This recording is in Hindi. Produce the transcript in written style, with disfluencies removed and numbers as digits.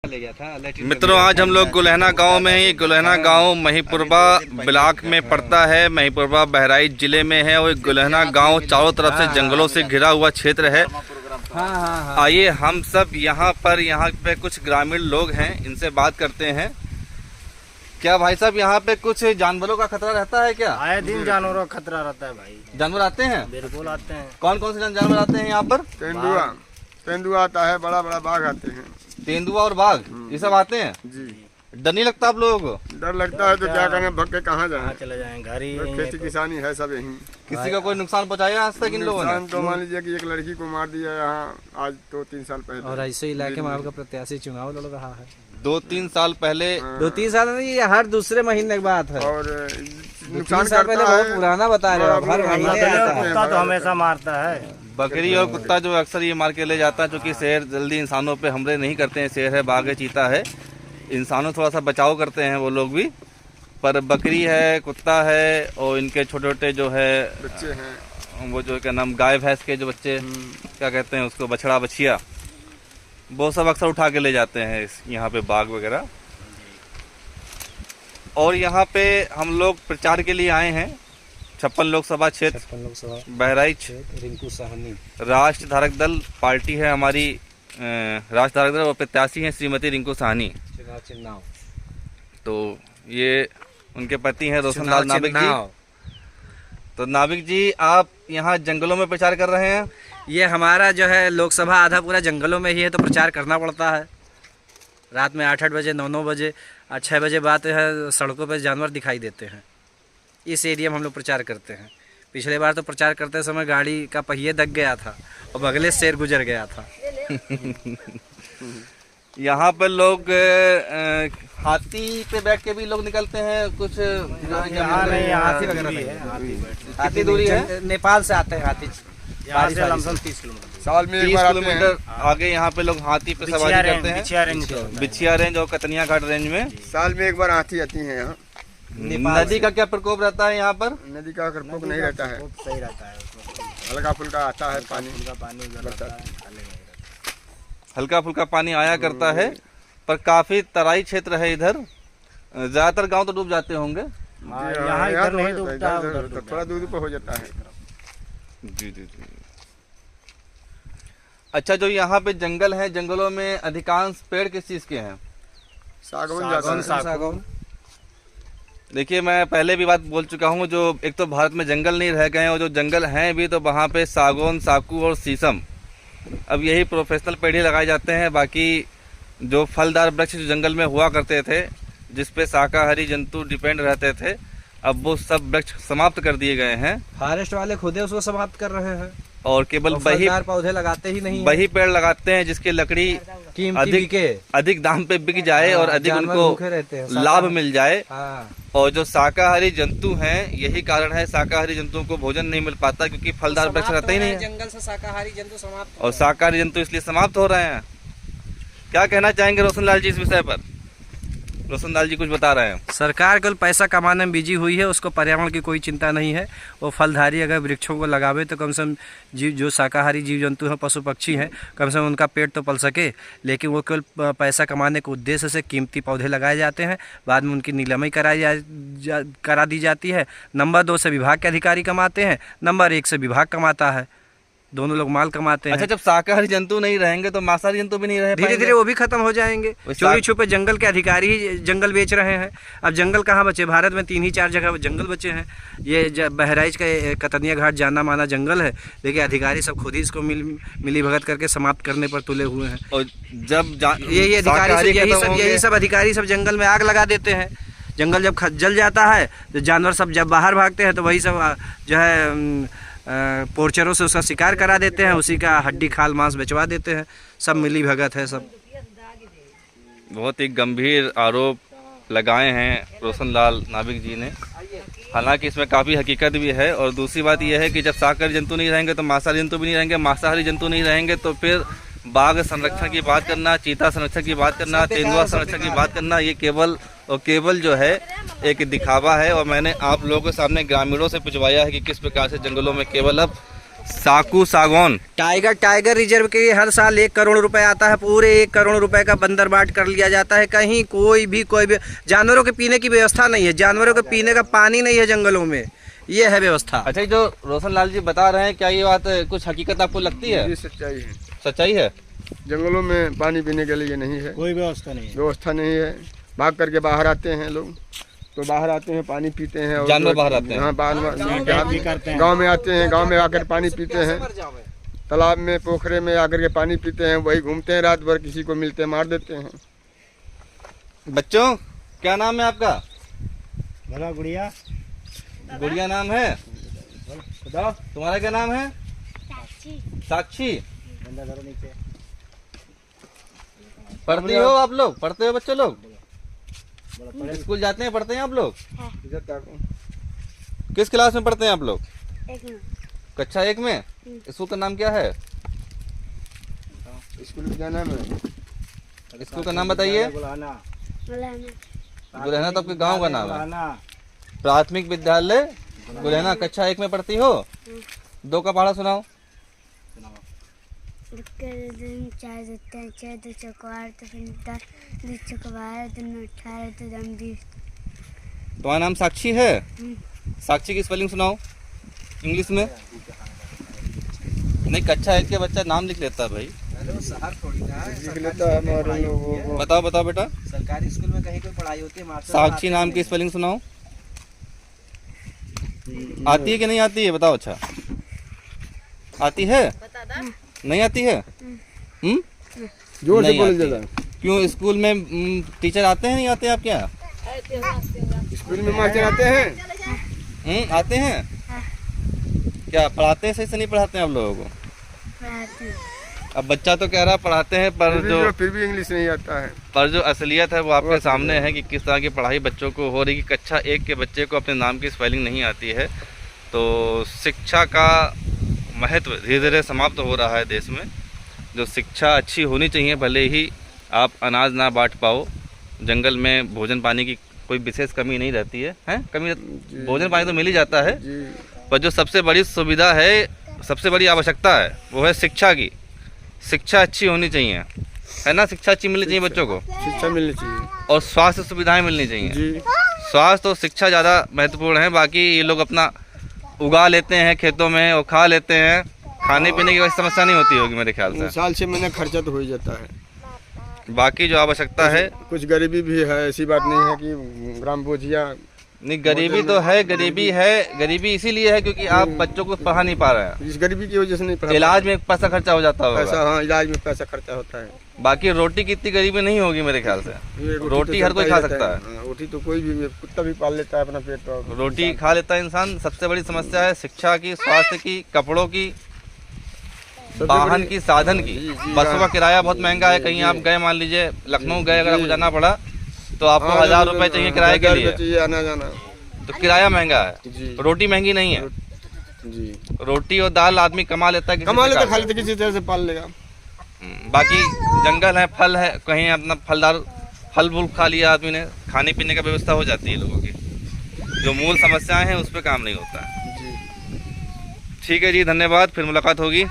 मित्रों, आज हम लोग गुलहना गांव में हैं। गुलहना गांव महिपुरवा ब्लॉक में पड़ता है, महिपुरवा बहराइच जिले में है। और गुलहना गांव चारों तरफ से जंगलों से घिरा हुआ क्षेत्र है। आइए हम सब यहाँ पे कुछ ग्रामीण लोग हैं, इनसे बात करते हैं। क्या भाई साहब, यहाँ पे कुछ जानवरों का खतरा रहता है क्या? आए दिन जानवरों का खतरा रहता है भाई। जानवर आते हैं? बिल्कुल आते हैं। कौन कौन से जानवर आते हैं यहाँ पर? तेंदुआ आता है, बड़ा बड़ा बाघ आते हैं। तेंदुआ और बाघ ये सब आते हैं जी। डर नहीं लगता आप लोगों को? डर लगता है तो क्या करें, भग के कहाँ जाएं? चले जाएं, घर ही खेती किसानी है सब यहीं। किसी का कोई नुकसान पहुँचाया आज तक इन लोगों ने? तो मान लीजिए कि एक लड़की को मार दिया यहाँ आज 2-3 साल पहले। और ऐसे इलाके में आपका प्रत्याशी चुनाव लड़ रहा है। 2-3 साल पहले? 2-3 साल नहीं, ये हर दूसरे महीने की बात है। और नुकसान पहले बहुत पुराना बता रहे हो। हर महीने तो हमेशा मारता है। बकरी और कुत्ता जो अक्सर ये मार के ले जाता है, क्योंकि शेर जल्दी इंसानों पे हमले नहीं करते हैं। शेर है, बाघ है, चीता है, इंसानों थोड़ा सा बचाव करते हैं वो लोग भी। पर बकरी है, कुत्ता है और इनके छोटे छोटे जो है बच्चे हैं, वो जो क्या नाम, गाय भैंस के जो बच्चे क्या कहते हैं उसको, बछड़ा बछिया, वो सब अक्सर उठा के ले जाते हैं यहाँ पे बाघ वगैरह। और यहाँ पे हम लोग प्रचार के लिए आए हैं। 56 लोकसभा क्षेत्र, बहराइच, रिंकू साहनी, राष्ट्र धारक दल पार्टी है हमारी। राष्ट्र धारक दल और प्रत्याशी हैं श्रीमती रिंकू साहनी। तो ये उनके पति हैं रोशन लाल नाविक जी। तो नाविक जी, आप यहाँ जंगलों में प्रचार कर रहे हैं? ये हमारा जो है लोकसभा आधा पूरा जंगलों में ही है, तो प्रचार करना पड़ता है। रात में 8-8 बजे, 9-9 बजे, 6 बजे बाद है सड़कों पर जानवर दिखाई देते हैं। इस एरिया में हम लोग प्रचार करते हैं। पिछले बार तो प्रचार करते समय गाड़ी का पहिए दब गया था और बगले से शेर गुजर गया था। यहाँ पर लोग हाथी पे बैठ के भी लोग निकलते हैं कुछ। यहाँ नहीं, हाथी वगैरह नहीं है। कितनी दूरी है? नेपाल से आते हैं हाथी। यहाँ से लमसम 30 किलोमीटर। साल में 30 किलोमीटर आगे यहाँ पे लोग हाथी पे सवारी करते हैं। बिछिया रेंज और कतनिया घाट रेंज में साल में एक बार हाथी आती है यहाँ। नदी का क्या प्रकोप रहता है यहाँ पर? नदी का प्रकोप नहीं रहता है, सही रहता है। हल्का फुल्का आता है पानी। हल्का फुल्का पानी आया करता है, पर काफी तराई क्षेत्र है इधर। ज्यादातर गांव तो डूब जाते होंगे। यहाँ इधर नहीं डूबता, थोड़ा दूर पर हो जाता है। जी जी जी। अच्छा, जो यहाँ पे जंगल है, जंगलों में अधिकांश पेड़ किस चीज के हैं? सागौन। देखिए, मैं पहले भी बात बोल चुका हूँ, जो एक तो भारत में जंगल नहीं रह गए हैं और जो जंगल हैं भी, तो वहाँ पे सागौन, साकू और शीशम, अब यही प्रोफेशनल पेड़ ही लगाए जाते हैं। बाकी जो फलदार वृक्ष जो जंगल में हुआ करते थे, जिसपे शाकाहारी जंतु डिपेंड रहते थे, अब वो सब वृक्ष समाप्त कर दिए गए हैं। फॉरेस्ट वाले खुद उसको समाप्त कर रहे हैं और केवल वही पौधे लगाते ही नहीं, वही पेड़ लगाते हैं जिसकी लकड़ी अधिक दाम पे बिक जाए और अधिक उनको लाभ मिल जाए। और जो शाकाहारी जंतु हैं, यही कारण है शाकाहारी जंतुओं को भोजन नहीं मिल पाता, क्योंकि फलदार वृक्ष रहते ही नहीं है। जंगल से शाकाहारी जंतु समाप्त, और शाकाहारी जंतु इसलिए समाप्त हो रहे हैं। क्या कहना चाहेंगे रोशन लाल जी इस विषय पर? रोशन लाल जी कुछ बता रहे हैं। सरकार केवल पैसा कमाने में बिजी हुई है, उसको पर्यावरण की कोई चिंता नहीं है। वो फलधारी अगर वृक्षों को लगावे तो कम से कम जो शाकाहारी जीव जंतु हैं, पशु पक्षी हैं, कम से कम उनका पेट तो पल सके। लेकिन वो केवल पैसा कमाने के उद्देश्य से कीमती पौधे लगाए जाते हैं, बाद में उनकी नीलामी करा दी जाती है। नंबर 2 से विभाग के अधिकारी कमाते हैं, नंबर 1 से विभाग कमाता है। दोनों लोग माल कमाते हैं। अच्छा, जब शाकाहारी जंतु नहीं रहेंगे तो मांसाहारी जंतु भी नहीं रहे, धीरे धीरे वो भी खत्म हो जाएंगे। चोरी छुपे जंगल के अधिकारी ही जंगल बेच रहे हैं। अब जंगल कहाँ बचे? भारत में 3 ही 4 जगह जंगल बचे हैं। ये बहराइच का कतनिया घाट जाना माना जंगल है, लेकिन अधिकारी सब खुद ही इसको मिली भगत करके समाप्त करने पर तुले हुए हैं। और जब यही अधिकारी सब जंगल में आग लगा देते हैं। जंगल जब जल जाता है तो जानवर सब जब बाहर भागते हैं, तो वही सब जो है पोर्चरों से उसका शिकार करा देते हैं, उसी का हड्डी खाल मांस बेचवा देते हैं। सब मिली भगत है सब। बहुत ही गंभीर आरोप लगाए हैं रोशन लाल नाविक जी ने। हालांकि इसमें काफ़ी हकीकत भी है। और दूसरी बात यह है कि जब शाकाहारी जंतु नहीं रहेंगे तो मांसाहारी जंतु भी नहीं रहेंगे, मांसाहारी जंतु नहीं रहेंगे तो फिर बाघ संरक्षण की बात करना, चीता संरक्षण की बात करना, तेंदुआ संरक्षण की बात करना, ये केवल जो है एक दिखावा है। और मैंने आप लोगों के सामने ग्रामीणों से पूछवाया है कि किस प्रकार से जंगलों में केवल अब साकू सागौन। टाइगर रिजर्व के लिए हर साल 1 करोड़ रुपए आता है। पूरे 1 करोड़ रुपए का बंदर बाट कर लिया जाता है। कहीं कोई भी जानवरों के पीने की व्यवस्था नहीं है। जानवरों के पीने का पानी नहीं है जंगलों में। ये है व्यवस्था। अच्छा, ये जो रोशन लाल जी बता रहे हैं, क्या ये बात कुछ हकीकत आपको लगती है? ये सच्चाई है। सच्चाई है। जंगलों में पानी पीने के लिए नहीं है, कोई व्यवस्था नहीं है। व्यवस्था नहीं है। भाग करके बाहर आते हैं लोग, तो बाहर आते हैं पानी पीते हैं। और जानवर बाहर आते हैं। हाँ, गाँव में आते हैं, गाँव में आकर पानी पीते हैं। तालाब में, पोखरे में आकर के पानी पीते हैं। वही घूमते हैं रात भर, किसी को मिलते मार देते हैं। बच्चों, क्या नाम है आपका? भला गुड़िया। गुड़िया नाम है? बताओ, तुम्हारा क्या नाम है? साक्षी। पढ़ती हो आप लोग? पढ़ते हो बच्चों लोग? स्कूल जाते हैं, पढ़ते हैं आप लोग? किस क्लास में पढ़ते हैं आप लोग? कक्षा 1 में। स्कूल का नाम क्या है? स्कूल का नाम है, स्कूल का नाम बताइए। गुलहना तो आपके गांव का नाम है। प्राथमिक विद्यालय गुलहना, कक्षा 1 में पढ़ती हो? 2 का पढ़ा सुनाओ। तुम्हारा नाम साक्षी है? साक्षी की स्पेलिंग सुनाओ इंग्लिश में। नहीं, कक्षा 1 के बच्चा नाम लिख लेता है भाई। लिख लेता है हमारे लोगों। बताओ बताओ बेटा। सरकारी स्कूल में कहीं कोई पढ़ाई होती है, साक्षी नाम की स्पेलिंग सुनाओ। आती है कि नहीं आती है बताओ। अच्छा, आती है? नहीं आती है? जोर से नहीं बोल आती। देता। क्यों, स्कूल में टीचर आते हैं नहीं आते आपके यहाँ? स्कूल में मास्टर आते हैं। आते हैं। क्या पढ़ाते हैं? सही से नहीं पढ़ाते हैं आप लोगों को? अब बच्चा तो कह रहा पढ़ाते हैं, फिर भी इंग्लिश नहीं आता है। पर जो असलियत है वो आपके सामने है कि किस तरह की पढ़ाई बच्चों को हो रही है। कि कक्षा 1 के बच्चे को अपने नाम की स्पेलिंग नहीं आती है। तो शिक्षा का महत्व धीरे धीरे समाप्त हो रहा है देश में। जो शिक्षा अच्छी होनी चाहिए, भले ही आप अनाज ना बांट पाओ, जंगल में भोजन पानी की कोई विशेष कमी नहीं रहती है, कमी भोजन पानी तो मिल ही जाता है। पर जो सबसे बड़ी सुविधा है, सबसे बड़ी आवश्यकता है, वो है शिक्षा की। शिक्षा अच्छी होनी चाहिए, है ना? शिक्षा अच्छी मिलनी चाहिए बच्चों को, शिक्षा मिलनी चाहिए और स्वास्थ्य सुविधाएं मिलनी चाहिए जी। स्वास्थ्य और शिक्षा ज़्यादा महत्वपूर्ण है। बाकी ये लोग अपना उगा लेते हैं खेतों में और खा लेते हैं। खाने पीने की कोई समस्या नहीं होती होगी मेरे ख्याल से। साल 6 महीने खर्चा तो हो ही जाता है। बाकी जो आवश्यकता है, कुछ गरीबी भी है, ऐसी बात नहीं है कि ग्राम बोझिया नहीं, गरीबी तो है। गरीबी इसीलिए है क्योंकि आप बच्चों को पढ़ा नहीं पा रहे हैं। इस गरीबी की वजह से नहीं पढ़ा। इलाज में पैसा खर्चा हो जाता होगा। पैसा, हाँ, इलाज में पैसा खर्चा होता है। बाकी रोटी की इतनी गरीबी नहीं होगी मेरे ख्याल से। रोटी हर कोई खा सकता है। रोटी तो कोई भी, कुत्ता भी पाल लेता है अपना पेट पर। रोटी खा लेता है इंसान। सबसे बड़ी समस्या है शिक्षा की, स्वास्थ्य की, कपड़ों की, वाहन की, साधन की। बसों का किराया बहुत महंगा है। कहीं आप गए, मान लीजिए लखनऊ गए, अगर आपको जाना पड़ा तो आपको 1000 रुपये चाहिए किराए के लिए, आना जाना, तो किराया महंगा है। रोटी महंगी नहीं है जी। रोटी और दाल आदमी कमा लेता है, कमा लेता, खा लेता, किसी तरह से पाल लेगा। बाकी जंगल है, फल है, कहीं अपना फलदार फल फूल खा लिया आदमी ने, खाने पीने का व्यवस्था हो जाती है लोगों की। जो मूल समस्याएं हैं उस पर काम नहीं होता है। ठीक है जी, धन्यवाद, फिर मुलाकात होगी।